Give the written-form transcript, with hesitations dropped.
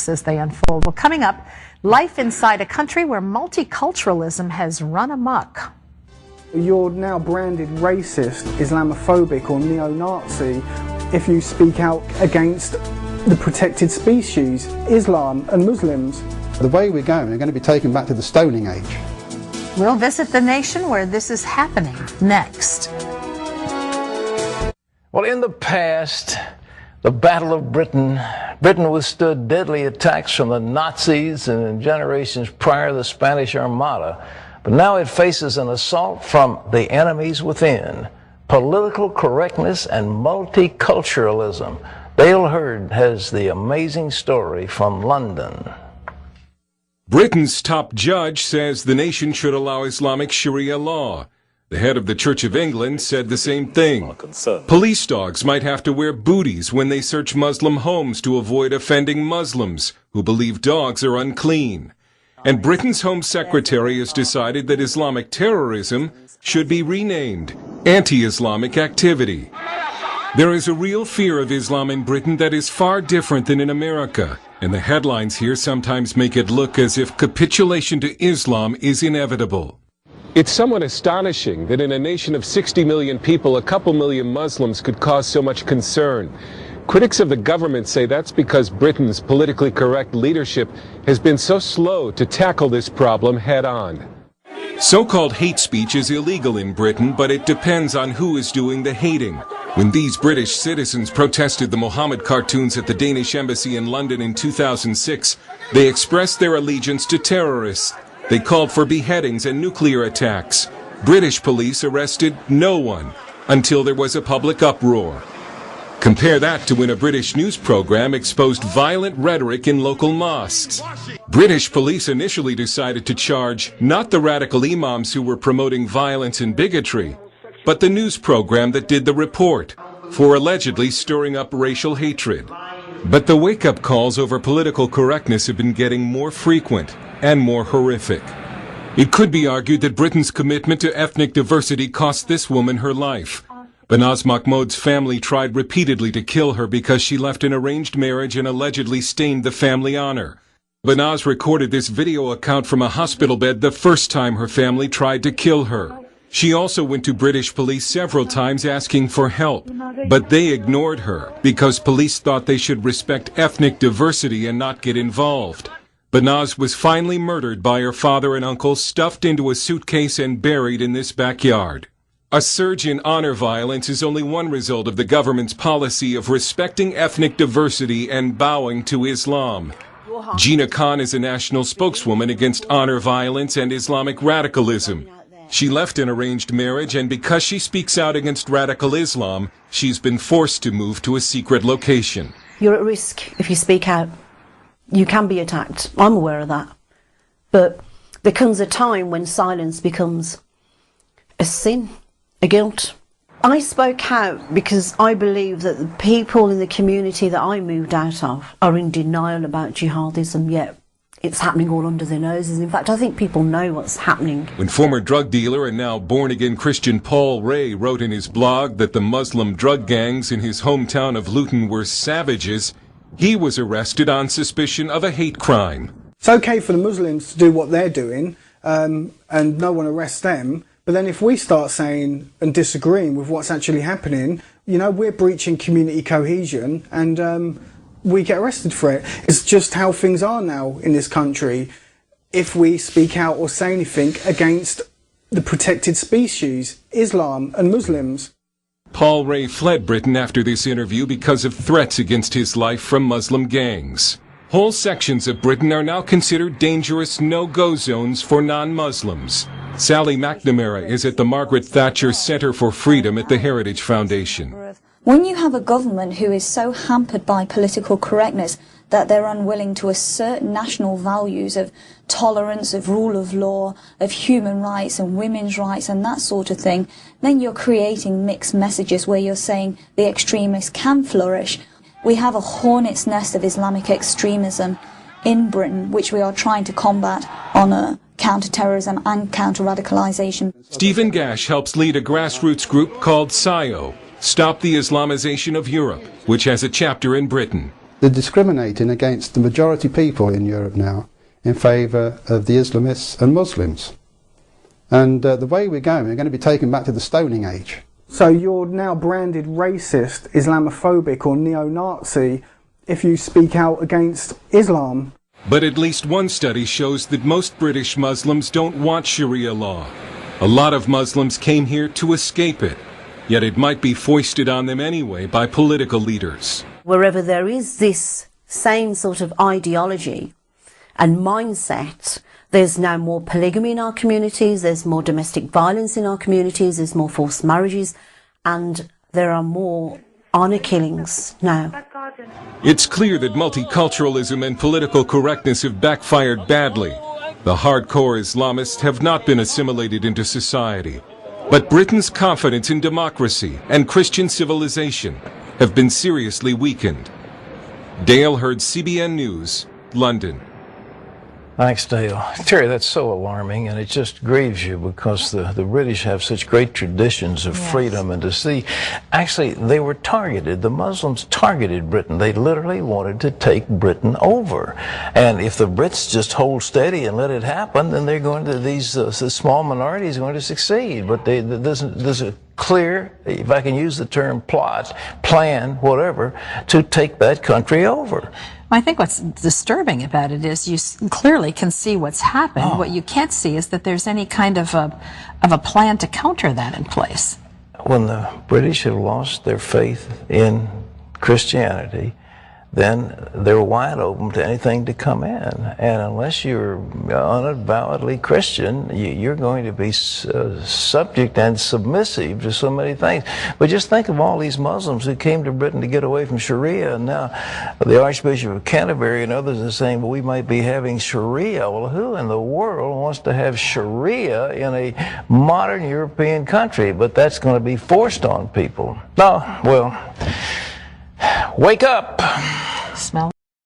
as they unfold. Well, coming up, life inside a country where multiculturalism has run amok. You're now branded racist, Islamophobic or neo-Nazi if you speak out against the protected species, Islam and Muslims. The way we're going to be taken back to the Stoning Age. We'll visit the nation where this is happening next. Well, in the past, the Battle of Britain withstood deadly attacks from the Nazis and in generations prior the Spanish Armada. But now it faces an assault from the enemies within, political correctness and multiculturalism. Dale Hurd has the amazing story from London. Britain's top judge says the nation should allow Islamic Sharia law. The head of the Church of England said the same thing. Police dogs might have to wear booties when they search Muslim homes to avoid offending Muslims who believe dogs are unclean. And Britain's Home Secretary has decided that Islamic terrorism should be renamed anti-Islamic activity. There is a real fear of Islam in Britain that is far different than in America, and the headlines here sometimes make it look as if capitulation to Islam is inevitable. It's somewhat astonishing that in a nation of 60 million people, a couple million Muslims could cause so much concern. Critics of the government say that's because Britain's politically correct leadership has been so slow to tackle this problem head-on. So-called hate speech is illegal in Britain, but it depends on who is doing the hating. When these British citizens protested the Mohammed cartoons at the Danish embassy in London in 2006, they expressed their allegiance to terrorists. They called for beheadings and nuclear attacks. British police arrested no one until there was a public uproar. Compare that to when a British news program exposed violent rhetoric in local mosques. British police initially decided to charge not the radical imams who were promoting violence and bigotry, but the news program that did the report for allegedly stirring up racial hatred. But the wake-up calls over political correctness have been getting more frequent and more horrific. It could be argued that Britain's commitment to ethnic diversity cost this woman her life. Banaz Mahmoud's family tried repeatedly to kill her because she left an arranged marriage and allegedly stained the family honor. Banaz recorded this video account from a hospital bed the first time her family tried to kill her. She also went to British police several times asking for help, but they ignored her because police thought they should respect ethnic diversity and not get involved. Banaz was finally murdered by her father and uncle, stuffed into a suitcase and buried in this backyard. A surge in honor violence is only one result of the government's policy of respecting ethnic diversity and bowing to Islam. Gina Khan is a national spokeswoman against honor violence and Islamic radicalism. She left an arranged marriage, and because she speaks out against radical Islam, she's been forced to move to a secret location. You're at risk if you speak out. You can be attacked. I'm aware of that. But there comes a time when silence becomes a sin. A guilt. I spoke out because I believe that the people in the community that I moved out of are in denial about jihadism, yet it's happening all under their noses. In fact, I think people know what's happening. When former drug dealer and now born-again Christian Paul Ray wrote in his blog that the Muslim drug gangs in his hometown of Luton were savages, he was arrested on suspicion of a hate crime. It's okay for the Muslims to do what they're doing, and no one arrests them. But then if we start saying and disagreeing with what's actually happening, you know, we're breaching community cohesion and we get arrested for it. It's just how things are now in this country. If we speak out or say anything against the protected species, Islam and Muslims. Paul Ray fled Britain after this interview because of threats against his life from Muslim gangs. Whole sections of Britain are now considered dangerous no-go zones for non-Muslims. Sally McNamara is at the Margaret Thatcher Centre for Freedom at the Heritage Foundation. When you have a government who is so hampered by political correctness that they're unwilling to assert national values of tolerance, of rule of law, of human rights and women's rights and that sort of thing, then you're creating mixed messages where you're saying the extremists can flourish. We have a hornet's nest of Islamic extremism in Britain, which we are trying to combat on a counter-terrorism and counter-radicalisation. Stephen Gash helps lead a grassroots group called SIO, Stop the Islamization of Europe, which has a chapter in Britain. They're discriminating against the majority people in Europe now in favour of the Islamists and Muslims. And the way we're going to be taken back to the Stoning Age. So you're now branded racist, Islamophobic or neo-Nazi if you speak out against Islam. But at least one study shows that most British Muslims don't want Sharia law. A lot of Muslims came here to escape it, yet it might be foisted on them anyway by political leaders. Wherever there is this same sort of ideology and mindset, there's now more polygamy in our communities, there's more domestic violence in our communities, there's more forced marriages, and there are more honour killings now. It's clear that multiculturalism and political correctness have backfired badly. The hardcore Islamists have not been assimilated into society. But Britain's confidence in democracy and Christian civilization have been seriously weakened. Dale Hurd, CBN News, London. Thanks, Dale. Terry, that's so alarming, and it just grieves you because the British have such great traditions of freedom, and to see, actually, they were targeted. The Muslims targeted Britain. They literally wanted to take Britain over. And if the Brits just hold steady and let it happen, then they're going to, these small minorities are going to succeed. But there's a clear, if I can use the term plot, plan, whatever, to take that country over. I think what's disturbing about it is you clearly can see what's happened. What you can't see is that there's any kind of a plan to counter that in place. When the British have lost their faith in Christianity, then they're wide open to anything to come in. And unless you're unavowedly Christian, you're going to be subject and submissive to so many things. But just think of all these Muslims who came to Britain to get away from Sharia, and now the Archbishop of Canterbury and others are saying, well, we might be having Sharia. Well, who in the world wants to have Sharia in a modern European country? But that's going to be forced on people. No, well, wake up. Smell